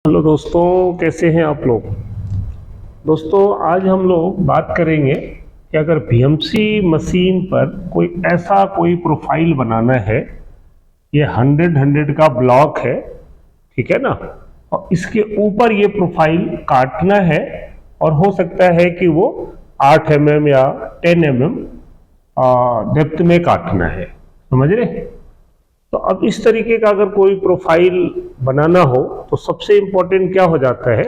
Hello दोस्तों, कैसे हैं आप लोग। दोस्तों आज हम लोग बात करेंगे कि अगर बीएमसी मशीन पर कोई प्रोफाइल बनाना है। ये 100 का ब्लॉक है, ठीक है ना। और इसके ऊपर ये प्रोफाइल काटना है और हो सकता है कि वो 8 mm या 10 mm डेप्थ में काटना है, समझ रहे। तो अब इस तरीके का अगर कोई प्रोफाइल बनाना हो तो सबसे इंपॉर्टेंट क्या हो जाता है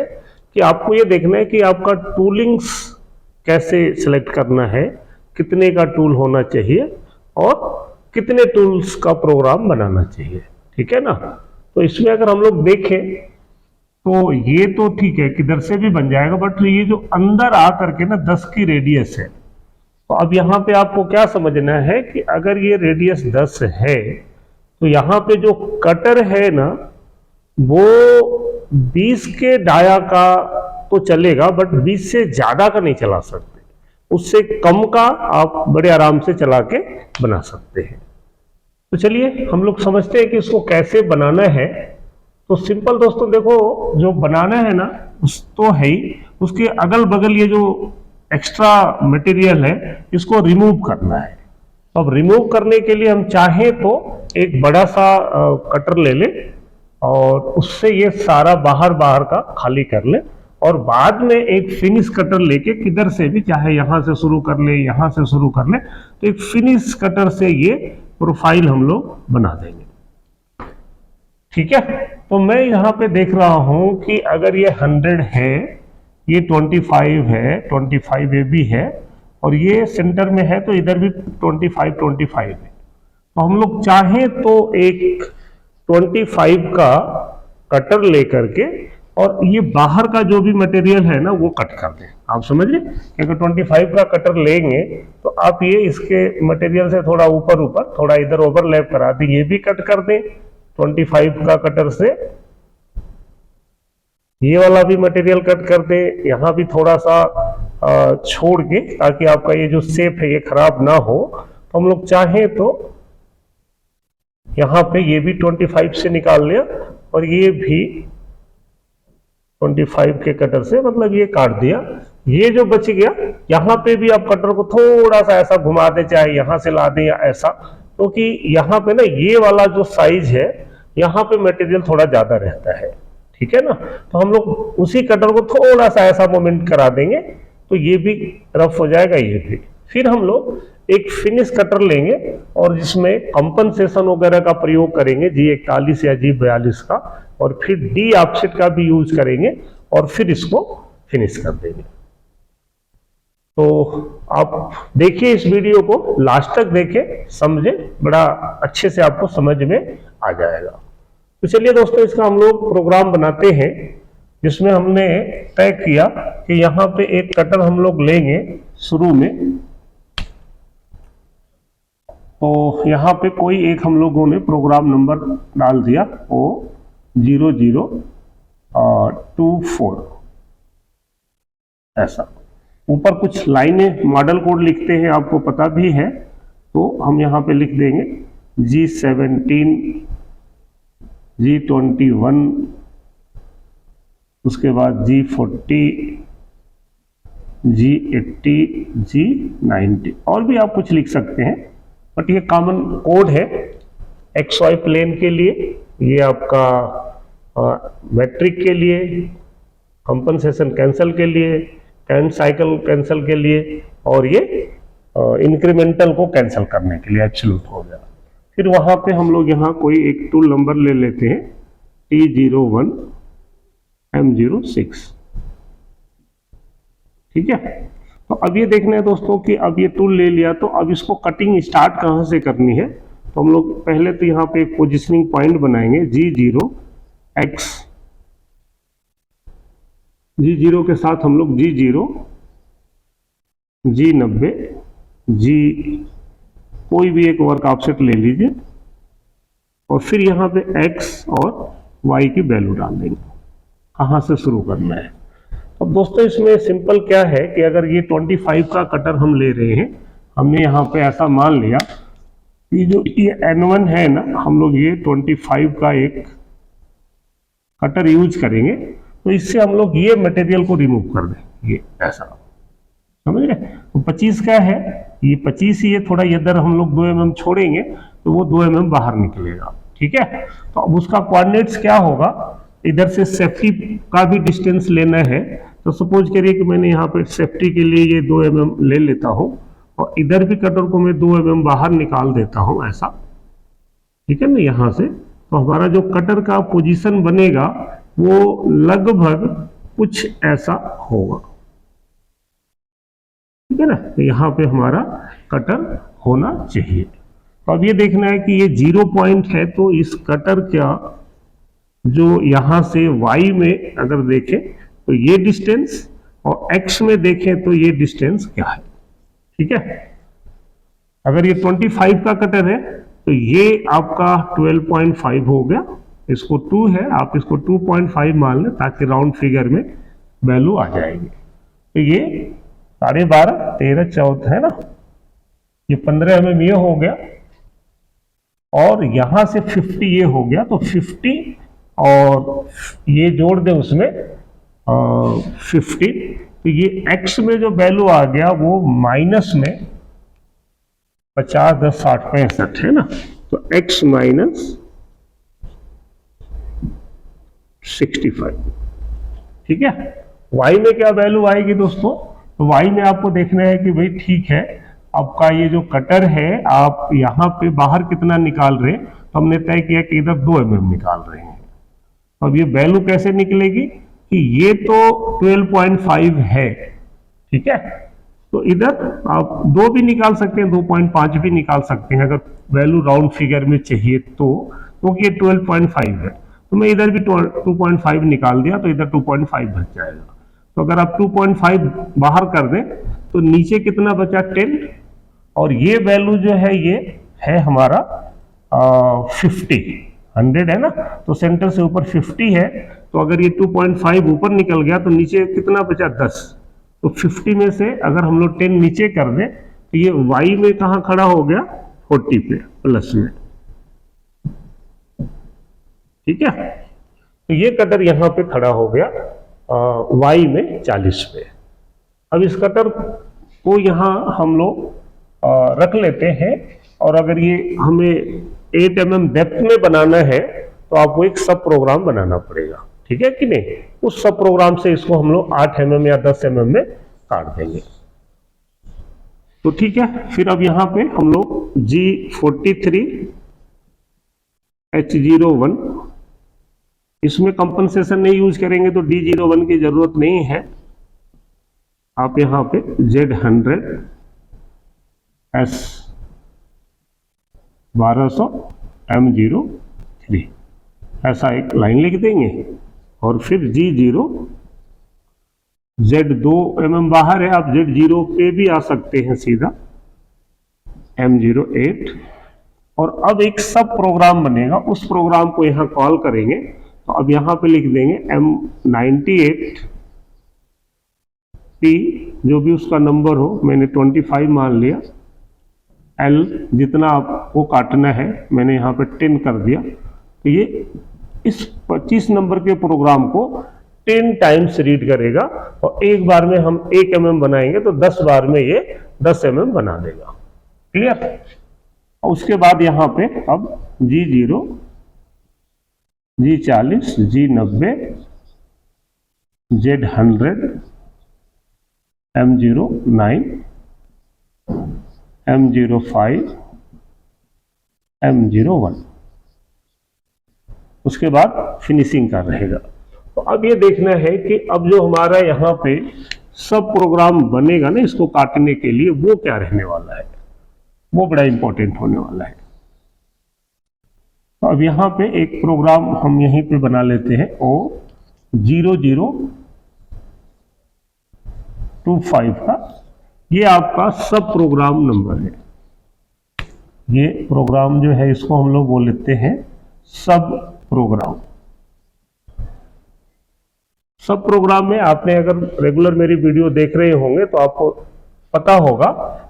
कि आपको ये देखना है कि आपका टूलिंग्स कैसे सिलेक्ट करना है, कितने का टूल होना चाहिए और कितने टूल्स का प्रोग्राम बनाना चाहिए, ठीक है ना। तो इसमें अगर हम लोग देखें तो ये तो ठीक है, किधर से भी बन जाएगा, बट ये जो अंदर आ करके ना 10 की रेडियस है। तो अब यहाँ पे आपको क्या समझना है कि अगर ये रेडियस 10 है तो यहाँ पे जो कटर है ना वो 20 के डाया का तो चलेगा, बट 20 से ज्यादा का नहीं चला सकते। उससे कम का आप बड़े आराम से चला के बना सकते हैं। तो चलिए हम लोग समझते हैं कि इसको कैसे बनाना है। तो सिंपल दोस्तों देखो, जो बनाना है ना उस तो है ही, उसके अगल बगल ये जो एक्स्ट्रा मटेरियल है इसको रिमूव करना है। तो अब रिमूव करने के लिए हम चाहें तो एक बड़ा सा कटर ले लें और उससे ये सारा बाहर का खाली कर लें, और बाद में एक फिनिश कटर लेके किधर से भी, चाहे यहां से शुरू कर ले यहां से शुरू कर ले, तो एक फिनिश कटर से ये प्रोफाइल हम लोग बना देंगे, ठीक है। तो मैं यहाँ पे देख रहा हूं कि अगर ये 100 है, ये 25 है, 25 ये भी है, और ये सेंटर में है तो इधर भी 25 है। तो हम लोग चाहें तो एक 25 का कटर लेकर के और ये बाहर का जो भी मटेरियल है ना वो कट कर दें। आप समझ रहे, अगर 25 का कटर लेंगे तो आप ये इसके मटेरियल से थोड़ा ऊपर थोड़ा इधर ओवरलैप करा दें, ये भी कट कर दें 25 का कटर से, ये वाला भी मटेरियल कट कर दें, यहाँ भी थोड़ा सा छोड़ के, ताकि आपका ये जो शेप है ये खराब ना हो। तो हम लोग चाहें तो यहाँ पे ये भी 25 से निकाल लिया और ये भी 25 के कटर से, मतलब ये काट दिया। ये जो बच गया यहाँ पे भी आप कटर को थोड़ा सा ऐसा घुमा दे, चाहे यहाँ से ला दें या ऐसा, क्योंकि तो यहाँ पे ना ये वाला जो साइज है यहाँ पे मटेरियल थोड़ा ज्यादा रहता है, ठीक है ना। तो हम लोग उसी कटर को थोड़ा सा ऐसा मूवमेंट करा देंगे तो ये भी रफ हो जाएगा, ये भी। फिर हम लोग एक फिनिश कटर लेंगे और जिसमें कंपनसेशन वगैरह का प्रयोग करेंगे, G41 या G42 का, और फिर डी ऑफसेट का भी यूज करेंगे और फिर इसको फिनिश कर देंगे। तो आप देखिए इस वीडियो को लास्ट तक देखें, समझे, बड़ा अच्छे से आपको समझ में आ जाएगा। तो चलिए दोस्तों इसका हम लोग प्रोग्राम बनाते हैं, जिसमें हमने तय किया कि यहाँ पे एक कटर हम लोग लेंगे शुरू में। तो यहाँ पे कोई एक हम लोगों ने प्रोग्राम नंबर डाल दिया, ओ 0024 ऐसा। ऊपर कुछ लाइनें मॉडल कोड लिखते हैं, आपको पता भी है, तो हम यहाँ पे लिख देंगे G17, G21, उसके बाद G40, G80, G90, और भी आप कुछ लिख सकते हैं, बट ये कॉमन कोड है XY प्लेन के लिए, ये आपका मैट्रिक के लिए, कंपनसेशन कैंसल के लिए, कैंट साइकिल कैंसल के लिए, और ये इंक्रीमेंटल को कैंसल करने के लिए एब्सोल्यूट हो गया। फिर वहां पे हम लोग यहाँ कोई एक टूल नंबर ले लेते हैं T01 M06, ठीक है। तो अब ये देखना है दोस्तों कि अब ये टूल ले लिया, तो अब इसको कटिंग स्टार्ट कहाँ से करनी है। तो हम लोग पहले तो यहाँ पे एक पोजिशनिंग पॉइंट बनाएंगे G0X, G0 के साथ हम लोग G0, G90, G कोई भी एक वर्क ऑफसेट ले लीजिए और फिर यहाँ पे X और Y की वैल्यू डाल देंगे, कहाँ से शुरू करना है। अब दोस्तों इसमें सिंपल क्या है कि अगर ये 25 का कटर हम ले रहे हैं, हमने यहाँ पे ऐसा मान लिया कि जो ये N1 है ना, हम लोग ये 25 का एक कटर यूज करेंगे तो इससे हम लोग ये मटेरियल को रिमूव कर दें, ये ऐसा, समझ रहे। तो 25 का है, ये 25 ही है, थोड़ा इधर हम लोग 2 mm छोड़ेंगे तो वो 2 mm बाहर निकलेगा, ठीक है। तो अब उसका कोऑर्डिनेट्स क्या होगा, इधर से सेफ्टी का भी डिस्टेंस लेना है। तो सपोज करिए कि मैंने यहाँ पे सेफ्टी के लिए ये 2 mm ले लेता हूँ और इधर भी कटर को मैं 2 mm बाहर निकाल देता हूँ ऐसा, ठीक है ना, यहाँ से। तो हमारा जो कटर का पोजीशन बनेगा वो लगभग कुछ ऐसा होगा, ठीक है ना। तो यहाँ पे हमारा कटर होना चाहिए। तो अब ये देखना है कि ये 0 पॉइंट है, तो इस कटर का जो यहाँ से y में अगर देखें तो ये डिस्टेंस और x में देखें तो ये डिस्टेंस क्या है, ठीक है। अगर ये 25 का कटर है तो ये आपका 12.5 हो गया, इसको 2 है, आप इसको 2.5 मान लें ताकि राउंड फिगर में वैल्यू आ जाएगी। तो ये 12.5, 13, 14 है ना, ये 15 mm ये हो गया और यहां से 50 ये हो गया। तो 50 और ये जोड़ दें उसमें 50, तो ये x में जो वैल्यू आ गया वो माइनस में 50, 10, 60, 65 है ना। तो x माइनस 65, ठीक है। y में क्या वैल्यू आएगी दोस्तों, तो y में आपको देखना है कि भाई ठीक है, आपका ये जो कटर है आप यहाँ पे बाहर कितना निकाल रहे हैं, तो हमने तय किया कि इधर 2 mm निकाल रहे हैं। अब ये वैल्यू कैसे निकलेगी कि ये तो 12.5 है, ठीक है। तो इधर आप 2 भी निकाल सकते हैं, 2.5 भी निकाल सकते हैं अगर वैल्यू राउंड फिगर में चाहिए तो, क्योंकि ये 12.5 है। तो मैं इधर भी 2.5 निकाल दिया तो इधर 2.5 बच जाएगा। तो अगर आप 2.5 बाहर कर दें तो नीचे कितना बचा, 10, और ये वैल्यू जो है ये है हमारा 50, 100 है ना। तो सेंटर से ऊपर 50 है, तो अगर ये 2.5 ऊपर निकल गया तो नीचे कितना बचा, 10। तो 50 में से अगर हम लोग 10 नीचे कर दें तो ये y में कहाँ खड़ा हो गया, 40 पे प्लस में, ठीक है। तो ये कटर यहाँ पे खड़ा हो गया y में 40 पे। अब इस कटर को यहाँ हम लोग रख लेते हैं, और अगर ये हमें 8 mm डेप्थ में बनाना है तो आपको एक सब प्रोग्राम बनाना पड़ेगा, ठीक है कि नहीं। उस सब प्रोग्राम से इसको हम लोग 8 mm या 10 mm में काट देंगे। तो ठीक है, फिर अब यहाँ पे हम लोग G43 H01, इसमें कंपनसेशन नहीं यूज करेंगे तो D01 की जरूरत नहीं है। आप यहाँ पे Z100 S 1200 M03 ऐसा एक लाइन लिख देंगे, और फिर G0 Z2 mm बाहर है, आप Z0 पे भी आ सकते हैं सीधा, M08। और अब एक सब प्रोग्राम बनेगा, उस प्रोग्राम को यहाँ कॉल करेंगे। तो अब यहाँ पे लिख देंगे M98 P, जो भी उसका नंबर हो, मैंने 25 मान लिया, L जितना आपको काटना है मैंने यहाँ पे 10 कर दिया। तो ये इस 25 नंबर के प्रोग्राम को 10 टाइम्स रीड करेगा, और एक बार में हम 1 mm बनाएंगे तो 10 बार में ये 10 mm बना देगा, क्लियर। और उसके बाद यहाँ पे अब G0, G40, G90, Z100, M09, M05, M01, उसके बाद फिनिशिंग का रहेगा। तो अब ये देखना है कि अब जो हमारा यहाँ पे सब प्रोग्राम बनेगा ना इसको काटने के लिए, वो क्या रहने वाला है, वो बड़ा इंपॉर्टेंट होने वाला है। तो अब यहाँ पे एक प्रोग्राम हम यहीं पे बना लेते हैं, O0025 का, ये आपका सब प्रोग्राम नंबर है। ये प्रोग्राम जो है इसको हम लोग बोल लेते हैं सब प्रोग्राम। सब प्रोग्राम में आपने अगर रेगुलर मेरी वीडियो देख रहे होंगे तो आपको पता होगा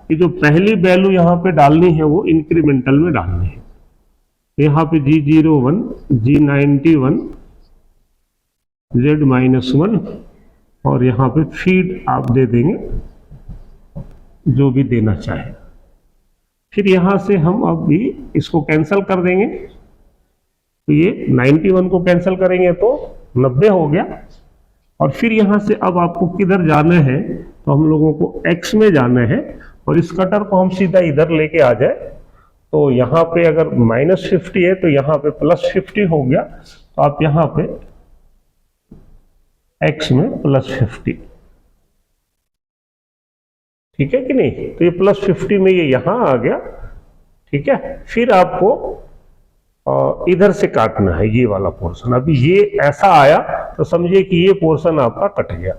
कि जो पहली वैल्यू यहाँ पे डालनी है वो इंक्रीमेंटल में डालनी है। यहाँ पे G01, G91, z-1 और यहाँ पे फीड आप दे देंगे जो भी देना चाहे। फिर यहाँ से हम अब भी इसको कैंसिल कर देंगे, तो ये 91 को कैंसिल करेंगे तो 90 हो गया। और फिर यहाँ से अब आपको किधर जाना है, तो हम लोगों को x में जाना है और इस कटर को हम सीधा इधर लेके आ जाए, तो यहाँ पे अगर -50 है तो यहाँ पे +50 हो गया, तो आप यहाँ पे x में +50, ठीक है कि नहीं, तो ये +50 में ये यहां आ गया, ठीक है। फिर आपको इधर से काटना है ये वाला पोर्शन। अभी ये ऐसा आया तो समझिए कि ये पोर्शन आपका कट गया।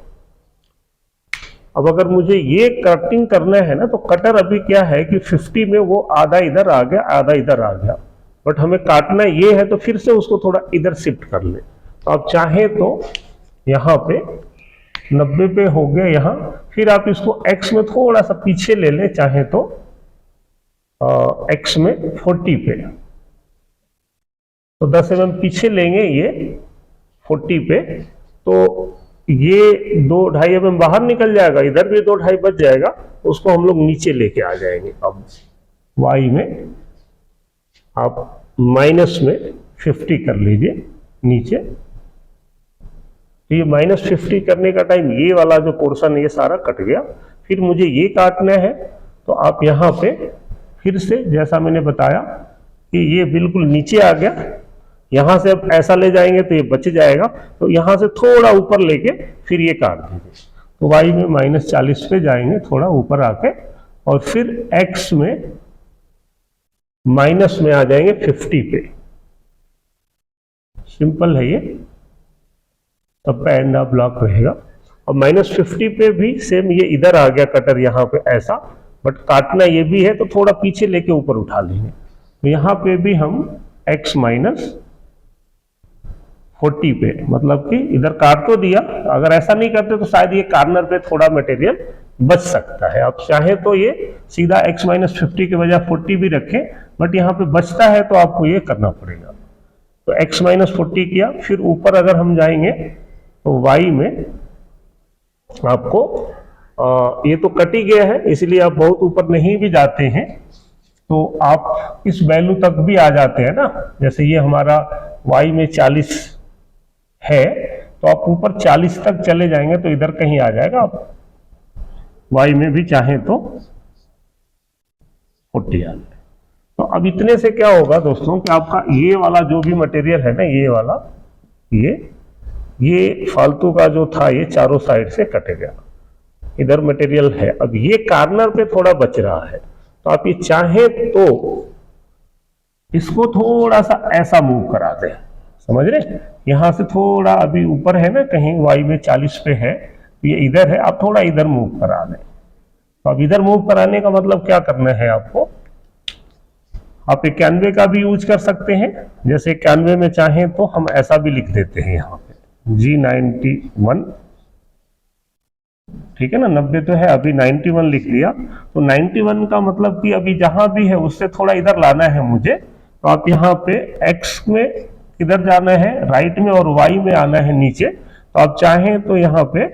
अब अगर मुझे ये कटिंग करना है ना, तो कटर अभी क्या है कि 50 में वो आधा इधर आ गया आधा इधर आ गया, बट हमें काटना ये है तो फिर से उसको थोड़ा इधर शिफ्ट कर ले। तो आप चाहें तो यहाँ पे 90 पे हो गया यहाँ, फिर आप इसको x में थोड़ा सा पीछे ले लें, चाहे तो x में 40 पे, तो 10 mm पीछे लेंगे ये 40 पे, तो ये 2-2.5 mm बाहर निकल जाएगा, इधर भी 2-2.5 बच जाएगा, उसको हम लोग नीचे लेके आ जाएंगे। अब y में आप -50 कर लीजिए नीचे, तो ये -50 करने का टाइम ये वाला जो पोर्शन है ये सारा कट गया। फिर मुझे ये काटना है, तो आप यहाँ पे फिर से जैसा मैंने बताया कि ये बिल्कुल नीचे आ गया, यहाँ से अब ऐसा ले जाएंगे तो ये बच जाएगा, तो यहाँ से थोड़ा ऊपर लेके फिर ये काट दीजिए। तो y में -40 पे जाएंगे थोड़ा ऊपर आके, और फिर x में माइनस में आ जाएंगे 50 पे। सिंपल है ये, तब पे एंड ऑफ ब्लॉक रहेगा। और -50 पे भी सेम ये इधर आ गया कटर यहाँ पे ऐसा, बट काटना ये भी है तो थोड़ा पीछे लेके ऊपर उठा लेंगे। तो यहाँ पे भी हम x -40 पे, मतलब कि इधर काट तो दिया, अगर ऐसा नहीं करते तो शायद ये कॉर्नर पे थोड़ा मटेरियल बच सकता है। आप चाहे तो ये सीधा x -50 के बजाय 40 भी रखें, बट यहाँ पे बचता है तो आपको ये करना पड़ेगा। तो x -40 किया, फिर ऊपर अगर हम जाएंगे तो y में आपको ये तो कट ही गया है, इसलिए आप बहुत ऊपर नहीं भी जाते हैं तो आप इस वैल्यू तक भी आ जाते हैं ना। जैसे ये हमारा y में 40 है, तो आप ऊपर 40 तक चले जाएंगे तो इधर कहीं आ जाएगा। आप y में भी चाहें तो 40 आ जाए। तो अब इतने से क्या होगा दोस्तों कि आपका ये वाला जो भी मटेरियल है ना, ये वाला ये फालतू का जो था ये चारों साइड से कट गया, इधर मटेरियल है। अब ये कॉर्नर पे थोड़ा बच रहा है, तो आप ये चाहें तो इसको थोड़ा सा ऐसा मूव करा दें, समझ रहे, यहां से थोड़ा अभी ऊपर है ना, कहीं y में 40 पे है, ये इधर है, आप थोड़ा इधर मूव करा दें। तो अब इधर मूव कराने का मतलब क्या करना है आपको, आप 91 का भी यूज कर सकते हैं। जैसे 91 में चाहें तो हम ऐसा भी लिख देते हैं यहाँ पे G91, ठीक है ना, 90 तो है, अभी 91 लिख लिया। तो 91 का मतलब कि अभी जहां भी है उससे थोड़ा इधर लाना है मुझे। तो आप यहाँ पे x में इधर जाना है राइट में, और y में आना है नीचे। तो आप चाहें तो यहाँ पे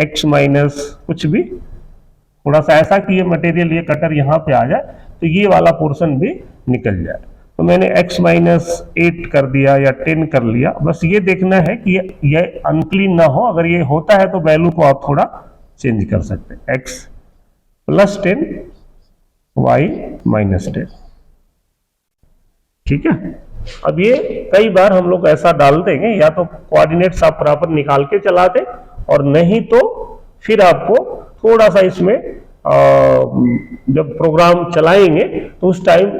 x माइनस कुछ भी थोड़ा सा ऐसा कि ये मटेरियल ये कटर यहाँ पे आ जाए, तो ये वाला पोर्शन भी निकल जाए। तो मैंने x -8 कर दिया या 10 कर लिया। बस ये देखना है कि ये अनक्लीन ना हो, अगर ये होता है तो वैल्यू को आप थोड़ा चेंज कर सकते हैं, x +10 y -10, ठीक है। अब ये कई बार हम लोग ऐसा डाल देंगे, या तो कोऑर्डिनेट्स आप प्रॉपर निकाल के चला दें, और नहीं तो फिर आपको थोड़ा सा इसमें जब प्रोग्राम चलाएंगे तो उस टाइम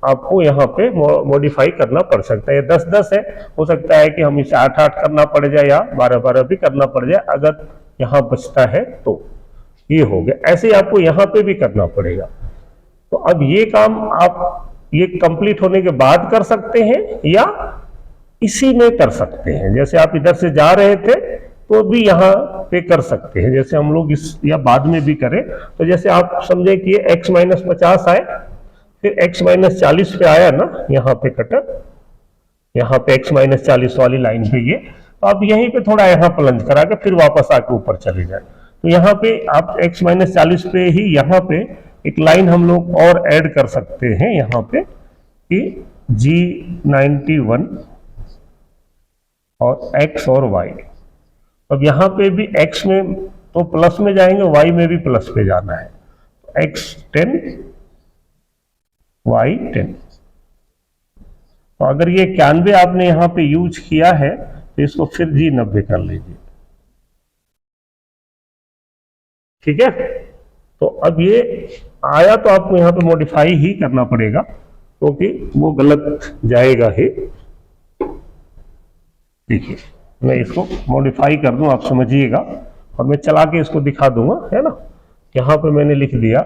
आपको यहाँ पे मॉडिफाई करना पड़ सकता है। ये 10-10 है, हो सकता है कि हम इसे 8-8 करना पड़ जाए या 12-12 भी करना पड़ जाए, अगर यहाँ बचता है तो। ये हो गया, ऐसे आपको यहाँ पे भी करना पड़ेगा। तो अब ये काम आप ये कंप्लीट होने के बाद कर सकते हैं या इसी में कर सकते हैं। जैसे आप इधर से जा रहे थे तो भी यहाँ पे कर सकते हैं, जैसे हम लोग इस या बाद में भी करें। तो जैसे आप समझे कि ये x -50 आए, फिर x -40 पे आया ना यहाँ पे कटर, यहाँ पे x -40 वाली लाइन पे ये, तो आप यहीं पे थोड़ा यहाँ प्लंज करा के फिर वापस आके ऊपर चले जाए। तो यहाँ पे आप x-40 पे ही यहाँ पे एक लाइन हम लोग और ऐड कर सकते हैं यहाँ पे कि G91 और x और y। अब यहाँ पे भी x में तो प्लस में जाएंगे, y में भी प्लस पे जाना है, x10 y10। तो अगर ये 91 आपने यहाँ पे यूज किया है तो इसको फिर G90 कर लीजिए, ठीक है। तो अब ये आया तो आपको यहाँ पे मॉडिफाई ही करना पड़ेगा क्योंकि वो गलत जाएगा ही। देखिए मैं इसको मॉडिफाई कर दूं, आप समझिएगा, और मैं चला के इसको दिखा दूंगा, है ना। यहाँ पे मैंने लिख दिया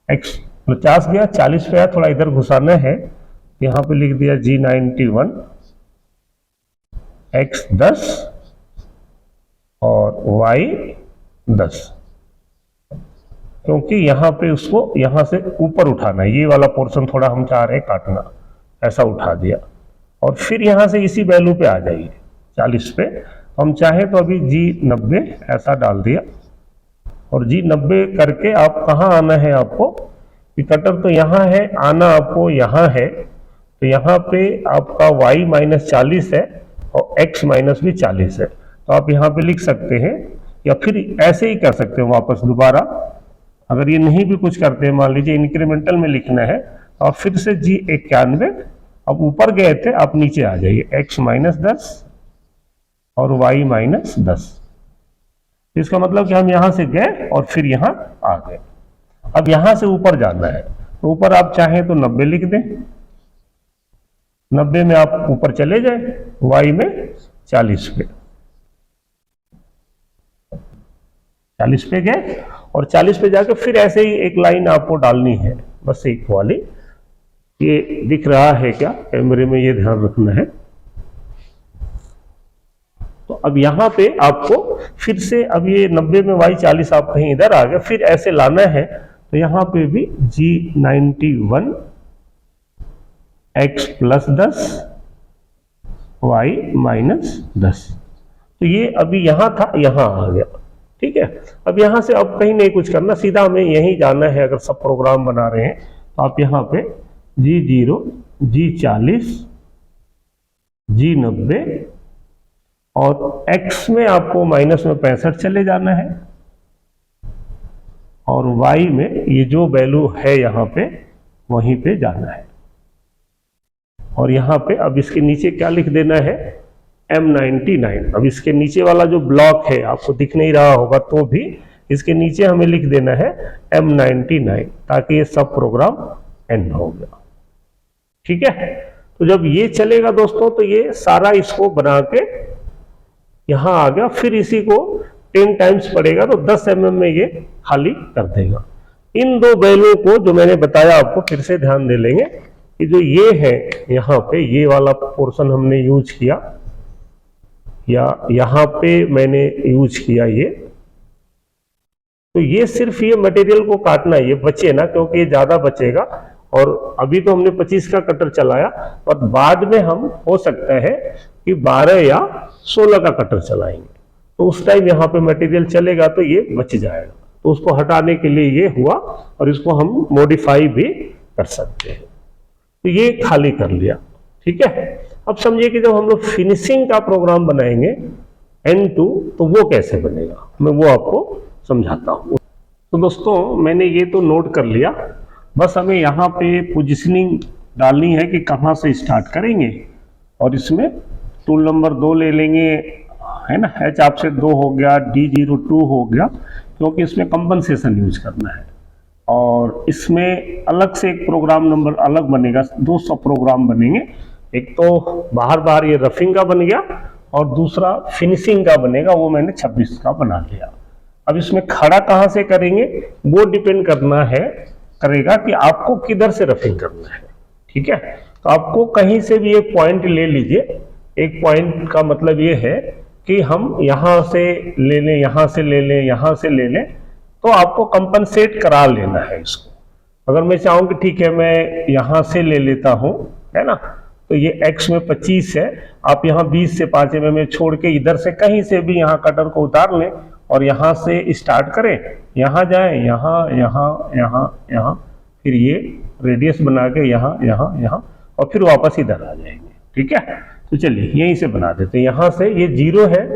x 50 गया, 40 पे आया, थोड़ा इधर घुसाना है, यहाँ पे लिख दिया G91 x 10 और y 10, क्योंकि यहाँ पे उसको यहाँ से ऊपर उठाना है, ये वाला पोर्शन थोड़ा हम चाह रहे हैं काटना, ऐसा उठा दिया। और फिर यहाँ से इसी वैल्यू पे आ जाइए 40 पे, हम चाहें तो अभी G90 ऐसा डाल दिया, और G90 करके आप कहाँ आना है आपको, कि कटर तो यहाँ है, आना आपको यहाँ है, तो यहाँ पे आपका y - 40 है और x - भी 40 है। तो आप यहाँ पे लिख सकते हैं, या फिर ऐसे ही कर सकते हैं वापस दोबारा। अगर ये नहीं भी कुछ करते हैं, मान लीजिए इंक्रीमेंटल में लिखना है, तो आप फिर से G91, अब ऊपर गए थे आप नीचे आ जाइए, x - 10 और y - 10। इसका मतलब कि हम यहां से गए और फिर यहां आ गए। अब यहां से ऊपर जाना है, तो ऊपर आप चाहें तो 90 लिख दें, 90 में आप ऊपर चले जाए, y में 40 पे, 40 पे गए और 40 पे जाकर फिर ऐसे ही एक लाइन आपको डालनी है, बस एक वाली। ये दिख रहा है क्या कैमरे में, ये ध्यान रखना है। तो अब यहां पे आपको फिर से, अब ये 90 में y 40 आप कहीं इधर आ गए, फिर ऐसे लाना है, तो यहां पे भी G91 x + 10 y - 10। तो ये अभी यहां था, यहां आ गया, ठीक है। अब यहां से अब कहीं नहीं कुछ करना, सीधा हमें यहीं जाना है। अगर सब प्रोग्राम बना रहे हैं तो आप यहां पे G0 G40 G90 और x में आपको माइनस में 65 चले जाना है, और y में ये जो वैल्यू है यहाँ पे वहीं पे जाना है। और यहाँ पे अब इसके नीचे क्या लिख देना है, M99। अब इसके नीचे वाला जो ब्लॉक है आपको दिख नहीं रहा होगा, तो भी इसके नीचे हमें लिख देना है M99, ताकि ये सब प्रोग्राम एंड हो गया, ठीक है। तो जब ये चलेगा दोस्तों, तो ये सारा इसको बना के यहां आ गया, फिर इसी को 10 टाइम्स पड़ेगा तो 10 mm में ये खाली कर देगा। इन दो वैल्यू को जो मैंने बताया आपको फिर से ध्यान दे लेंगे, कि जो ये है यहाँ पे, ये वाला पोर्शन हमने यूज किया, या यहाँ पे मैंने यूज किया ये, तो ये सिर्फ ये मटेरियल को काटना है, ये बचे ना, क्योंकि ये ज्यादा बचेगा। और अभी तो हमने 25 का कटर चलाया, और बाद में हम हो सकता है कि 12 या 16 का कटर चलाएंगे, तो उस टाइम यहाँ पे मटेरियल चलेगा तो ये बच जाएगा। तो उसको हटाने के लिए ये हुआ, और इसको हम मॉडिफाई भी कर सकते हैं। तो ये खाली कर लिया, ठीक है। अब समझिए कि जब हम लोग फिनिशिंग का प्रोग्राम बनाएंगे N2, तो वो कैसे बनेगा, मैं वो आपको समझाता हूँ। तो दोस्तों मैंने ये तो नोट कर लिया, बस हमें यहाँ पे पोजिशनिंग डालनी है कि कहाँ से स्टार्ट करेंगे। और इसमें टूल नंबर 2 ले लेंगे, है ना, H आपसे 2 हो गया, D02 हो गया, क्योंकि इसमें कंपनसेशन यूज करना है। और इसमें अलग से एक प्रोग्राम नंबर अलग बनेगा, 200 प्रोग्राम बनेंगे। एक तो बाहर ये रफिंग का बन गया, और दूसरा फिनिशिंग का बनेगा, वो मैंने 26 का बना लिया। अब इसमें खड़ा कहाँ से करेंगे वो डिपेंड करेगा कि आपको किधर से रफिंग करना है, ठीक है। तो आपको कहीं से भी एक पॉइंट ले लीजिए। एक पॉइंट का मतलब ये है कि हम यहाँ से ले लें, यहाँ से ले लें, यहाँ से ले लें, तो आपको कंपनसेट करा लेना है इसको। अगर मैं चाहूँ कि ठीक है मैं यहाँ से ले लेता हूँ, है ना, तो ये x में 25 है। आप यहाँ 20 से 5 mm में छोड़ के इधर से कहीं से भी यहाँ कटर को उतार लें और यहाँ से स्टार्ट करें, यहाँ जाए, यहाँ यहाँ यहाँ यहाँ, फिर ये रेडियस बना के यहाँ यहाँ यहाँ और फिर वापस इधर आ जाएंगे। ठीक है, तो चलिए यहीं से बना देते हैं। यहाँ से ये 0 है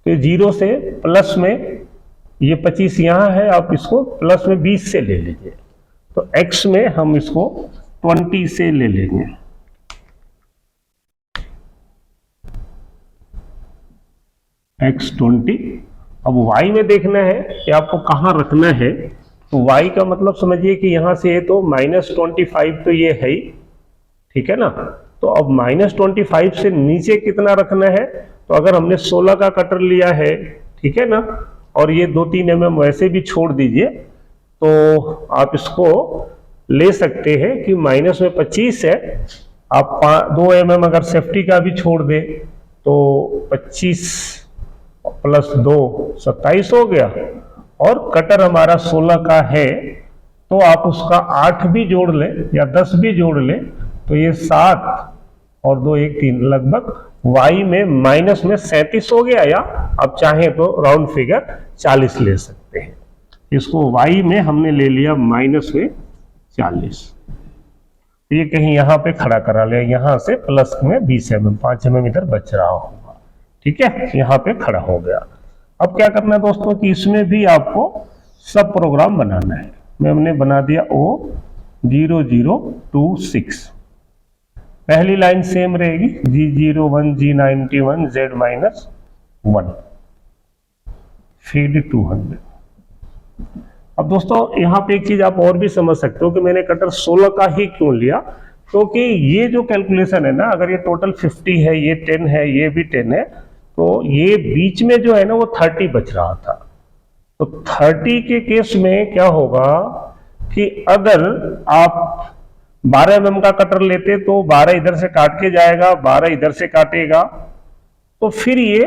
तो 0 से प्लस में ये 25 यहाँ है, आप इसको प्लस में 20 से ले लीजिए। तो x में हम इसको 20 से ले लेंगे। x 20। अब y में देखना है कि आपको कहाँ रखना है। तो y का मतलब समझिए कि यहाँ से ये तो -25 तो ये है ही, ठीक है ना। तो अब -25 से नीचे कितना रखना है, तो अगर हमने 16 का कटर लिया है, ठीक है ना, और ये 2-3 mm वैसे भी छोड़ दीजिए, तो आप इसको ले सकते हैं कि माइनस में 25 है, आप 2 mm अगर सेफ्टी का भी छोड़ दे तो 25 + 2 27 हो गया, और कटर हमारा 16 का है तो आप उसका 8 भी जोड़ लें या 10 भी जोड़ लें, तो ये 7 और 2 1 3 लगभग y में माइनस में 37 हो गया, या आप चाहें तो राउंड फिगर 40 ले सकते हैं। इसको y में हमने ले लिया माइनस में 40। ये कहीं यहाँ पे खड़ा करा लिया, यहाँ से प्लस में 20 mm 5 mm इधर बच रहा होगा, ठीक है, यहाँ पे खड़ा हो गया। अब क्या करना है दोस्तों कि इसमें भी आपको सब प्रोग्राम बनाना है। मैं हमने बना दिया O0026। पहली लाइन सेम रहेगी G01 G91 Z-1 फीड 200। अब दोस्तों यहाँ पे एक चीज आप और भी समझ सकते हो कि मैंने कटर 16 का ही क्यों लिया, क्योंकि ये जो कैलकुलेशन है ना, अगर ये टोटल 50 है, ये 10 है, ये भी 10 है, तो ये बीच में जो है ना वो 30 बच रहा था। तो 30 के केस में क्या होगा कि अगर आप 12 mm का कटर लेते तो 12 इधर से काट के जाएगा, 12 इधर से काटेगा, तो फिर ये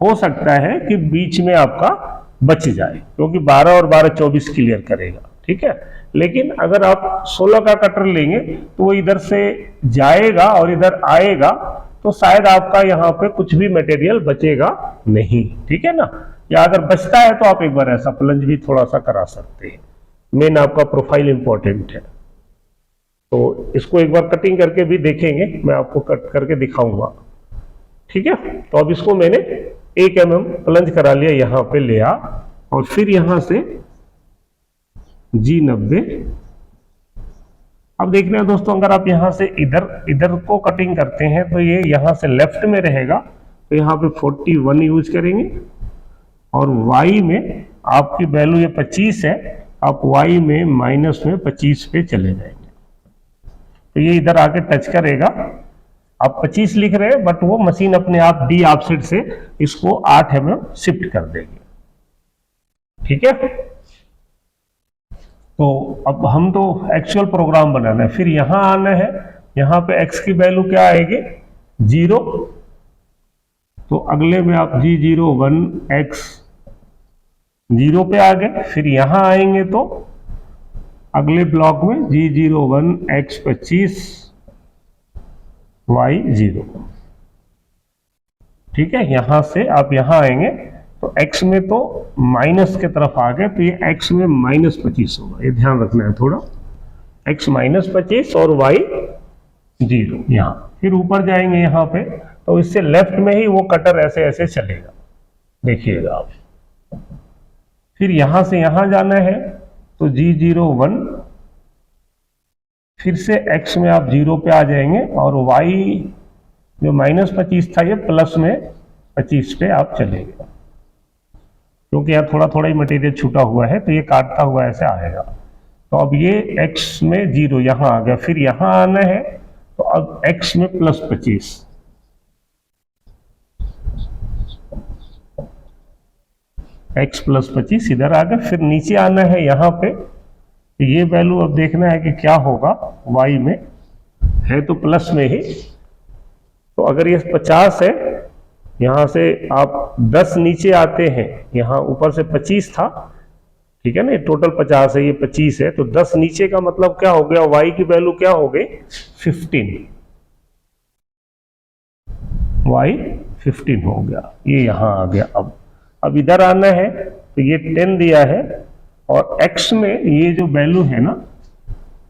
हो सकता है कि बीच में आपका बच जाए, क्योंकि 12 और 12 24 क्लियर करेगा, ठीक है। लेकिन अगर आप 16 का कटर लेंगे तो वो इधर से जाएगा और इधर आएगा, तो शायद आपका यहाँ पे कुछ भी मटेरियल बचेगा नहीं, ठीक है ना। या अगर बचता है तो आप एक बार ऐसा प्लंज भी थोड़ा सा करा सकते हैं। मेन आपका प्रोफाइल इंपॉर्टेंट है, तो इसको एक बार कटिंग करके भी देखेंगे, मैं आपको कट करके दिखाऊंगा, ठीक है। तो अब इसको मैंने 1 mm प्लंज करा लिया, यहाँ पे लिया, और फिर यहाँ से G90। अब देखना है दोस्तों, अगर आप यहाँ से इधर को कटिंग करते हैं तो ये यहाँ से लेफ्ट में रहेगा, तो यहाँ पे 41 यूज करेंगे, और y में आपकी वैल्यू ये 25 है, आप y में माइनस में 25 पे चले जाएंगे, तो ये इधर आके टच करेगा। आप 25 लिख रहे हैं, बट वो मशीन अपने आप डी ऑफसेट से इसको 8 mm शिफ्ट कर देगी, ठीक है। तो अब हम तो एक्चुअल प्रोग्राम बनाना है, फिर यहां आना है, यहां पे x की वैल्यू क्या आएगी 0, तो अगले में आप G01 x 0 पे आ गए। फिर यहां आएंगे तो अगले ब्लॉक में G01 x 25 y 0, ठीक है। यहां से आप यहां आएंगे तो x में तो माइनस के तरफ आ गए, तो ये x में -25 होगा, ये ध्यान रखना है थोड़ा, x -25 और y 0 यहाँ। फिर ऊपर जाएंगे यहाँ पे, तो इससे लेफ्ट में ही वो कटर ऐसे ऐसे चलेगा, देखिएगा आप। फिर यहां से यहां जाना है तो G01, फिर से x में आप 0 पे आ जाएंगे, और y जो -25 था ये प्लस में 25 पे आप चलेंगे, क्योंकि यहाँ थोड़ा थोड़ा ही मटेरियल छूटा हुआ है, तो ये काटता हुआ ऐसे आएगा। तो अब ये x में 0 यहाँ आ गया, फिर यहाँ आना है तो अब x में +25, x +25 इधर आ गया। फिर नीचे आना है यहाँ पे, ये वैल्यू अब देखना है कि क्या होगा, y में है तो प्लस में ही, तो अगर ये 50 है, यहाँ से आप 10 नीचे आते हैं, यहाँ ऊपर से 25 था, ठीक है ना, टोटल 50 है, ये 25 है, तो 10 नीचे का मतलब क्या हो गया, y की वैल्यू क्या हो गई 15, y 15 हो गया, ये यहाँ आ गया। अब इधर आना है तो ये 10 दिया है और x में ये जो वैल्यू है ना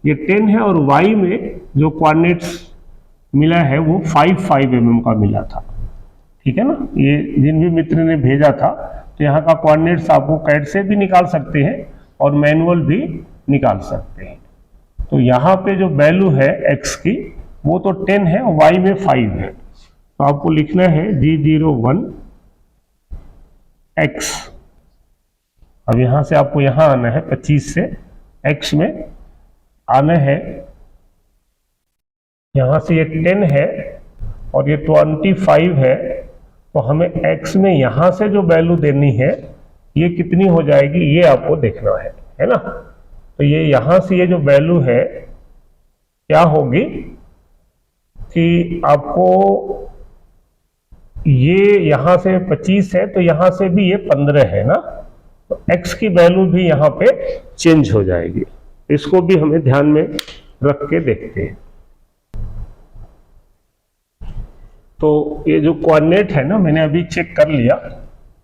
ये 10 है और y में जो कोऑर्डिनेट्स मिला है वो 5 mm का मिला था, ठीक है ना। ये जिन भी मित्र ने भेजा था तो यहाँ का कोऑर्डिनेट्स आपको कैड से भी निकाल सकते हैं और मैनुअल भी निकाल सकते हैं। तो यहाँ पे जो वैल्यू है x की वो तो 10 है और y में 5 है, तो आपको लिखना है G01 x। अब यहाँ से आपको यहाँ आना है 25 से x में आना है, यहाँ से ये 10 है और ये 25 है, तो हमें x में यहाँ से जो वैल्यू देनी है ये कितनी हो जाएगी ये आपको देखना है ना। तो ये यहाँ से ये जो वैल्यू है क्या होगी कि आपको ये यहाँ से 25 है तो यहाँ से भी ये 15 है ना, तो x की वैल्यू भी यहाँ पे चेंज हो जाएगी। इसको भी हमें ध्यान में रख के देखते हैं। तो ये जो कोऑर्डिनेट है ना मैंने अभी चेक कर लिया,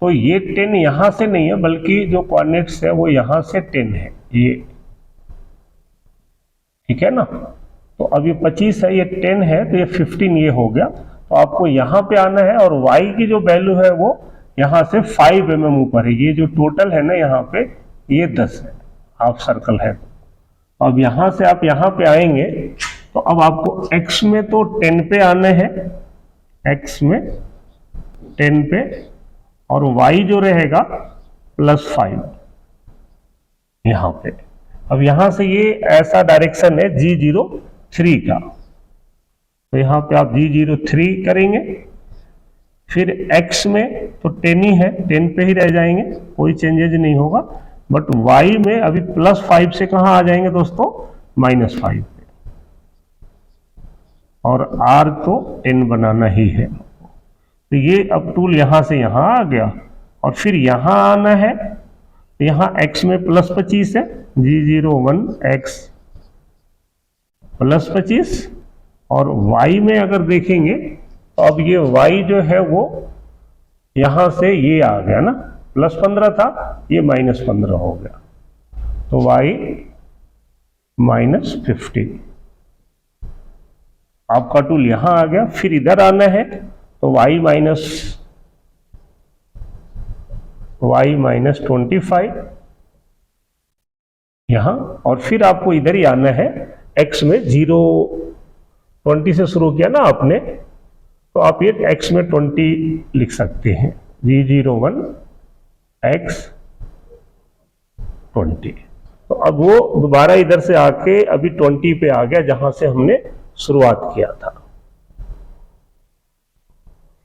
तो ये 10 यहाँ से नहीं है बल्कि जो कोऑर्डिनेट्स है वो यहाँ से 10 है ये, ठीक है ना। तो अब ये 25 है, ये 10 है तो ये 15 ये हो गया। तो आपको यहाँ पे आना है और y की जो वैल्यू है वो यहाँ से 5 mm ऊपर है। ये जो टोटल है ना यहाँ पे ये 10 है, हाफ सर्कल है। तो अब यहाँ से आप यहाँ पे आएंगे तो अब आपको x में तो 10 पे आना है, x में 10 पे, और y जो रहेगा +5 यहाँ पे। अब यहाँ से ये ऐसा डायरेक्शन है G03 का, तो यहाँ पे आप G03 करेंगे। फिर x में तो 10 ही है, 10 पे ही रह जाएंगे, कोई चेंजेज नहीं होगा। बट y में अभी +5 से कहाँ आ जाएंगे दोस्तों, -5 पे, और r तो 10 बनाना ही है। तो ये अब टूल यहाँ से यहाँ आ गया और फिर यहाँ आना है, तो यहाँ x में +25 है, G01 x +25, और y में अगर देखेंगे तो अब ये y जो है वो यहाँ से ये आ गया ना, +15 था ये -15 हो गया, तो y -15। आपका टूल यहाँ आ गया। फिर इधर आना है तो y -25 यहाँ, और फिर आपको इधर ही आना है x में 20 से शुरू किया ना आपने, तो आप ये x में 20 लिख सकते हैं, G01 x 20। तो अब वो दोबारा इधर से आके अभी 20 पे आ गया जहां से हमने शुरुआत किया था,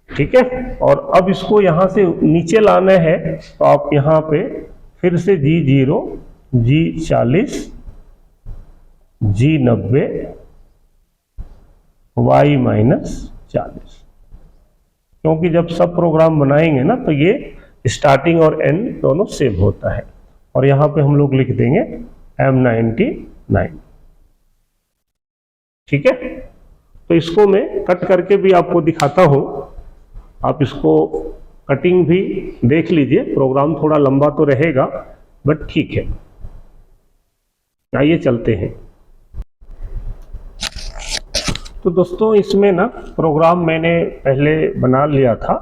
ठीक है। और अब इसको यहां से नीचे लाना है तो आप यहां पे फिर से G0 G40 G90 y -40, क्योंकि जब सब प्रोग्राम बनाएंगे ना तो ये स्टार्टिंग और एंड दोनों सेव होता है। और यहां पे हम लोग लिख देंगे M99, ठीक है। तो इसको मैं कट करके भी आपको दिखाता हूं, आप इसको कटिंग भी देख लीजिए। प्रोग्राम थोड़ा लंबा तो रहेगा बट ठीक है। आइए चलते हैं। तो दोस्तों इसमें ना प्रोग्राम मैंने पहले बना लिया था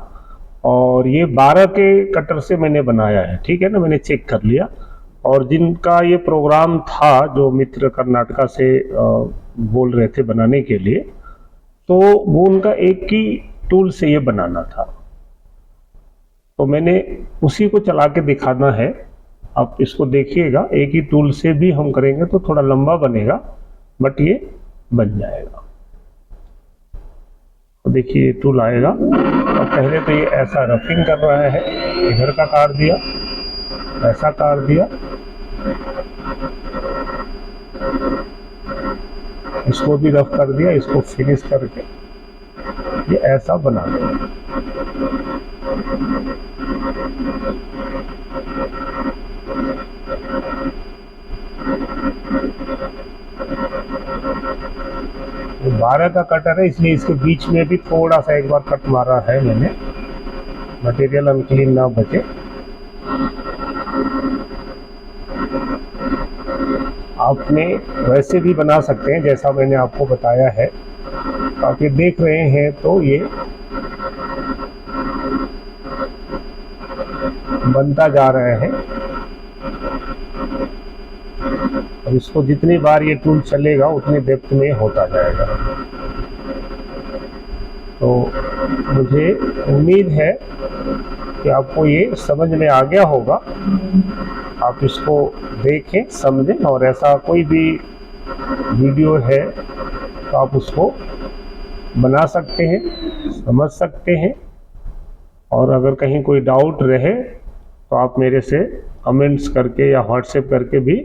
और ये 12 के कटर से मैंने बनाया है, ठीक है ना। मैंने चेक कर लिया, और जिनका ये प्रोग्राम था जो मित्र कर्नाटका से बोल रहे थे बनाने के लिए, तो वो उनका एक ही टूल से ये बनाना था, तो मैंने उसी को चला के दिखाना है। आप इसको देखिएगा, एक ही टूल से भी हम करेंगे तो थोड़ा लंबा बनेगा बट ये बन जाएगा। तो देखिए टूल आएगा, और पहले तो ये ऐसा रफिंग कर रहा है, इधर का काट दिया, ऐसा काट दिया, इसको भी रफ कर दिया, इसको फिनिश करके ये ऐसा बना देगा। 12 का कटर है, इसलिए इसके बीच में भी थोड़ा सा एक बार कट मारा है मैंने, मटेरियल अनक्लीन ना बचे। आपने वैसे भी बना सकते हैं जैसा मैंने आपको बताया है। आप ये देख रहे हैं तो ये बनता जा रहा है। अब इसको जितनी बार ये टूल चलेगा उतनी डेप्थ में होता जाएगा। तो मुझे उम्मीद है कि आपको ये समझ में आ गया होगा। आप इसको देखें, समझें, और ऐसा कोई भी वीडियो है तो आप उसको बना सकते हैं, समझ सकते हैं। और अगर कहीं कोई डाउट रहे तो आप मेरे से कमेंट्स करके या व्हाट्सएप करके भी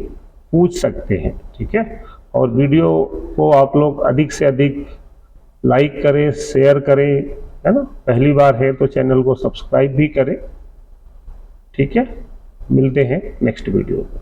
पूछ सकते हैं, ठीक है। और वीडियो को आप लोग अधिक से अधिक लाइक करें, शेयर करें, है ना। पहली बार है तो चैनल को सब्सक्राइब भी करें, ठीक है। मिलते हैं नेक्स्ट वीडियो में।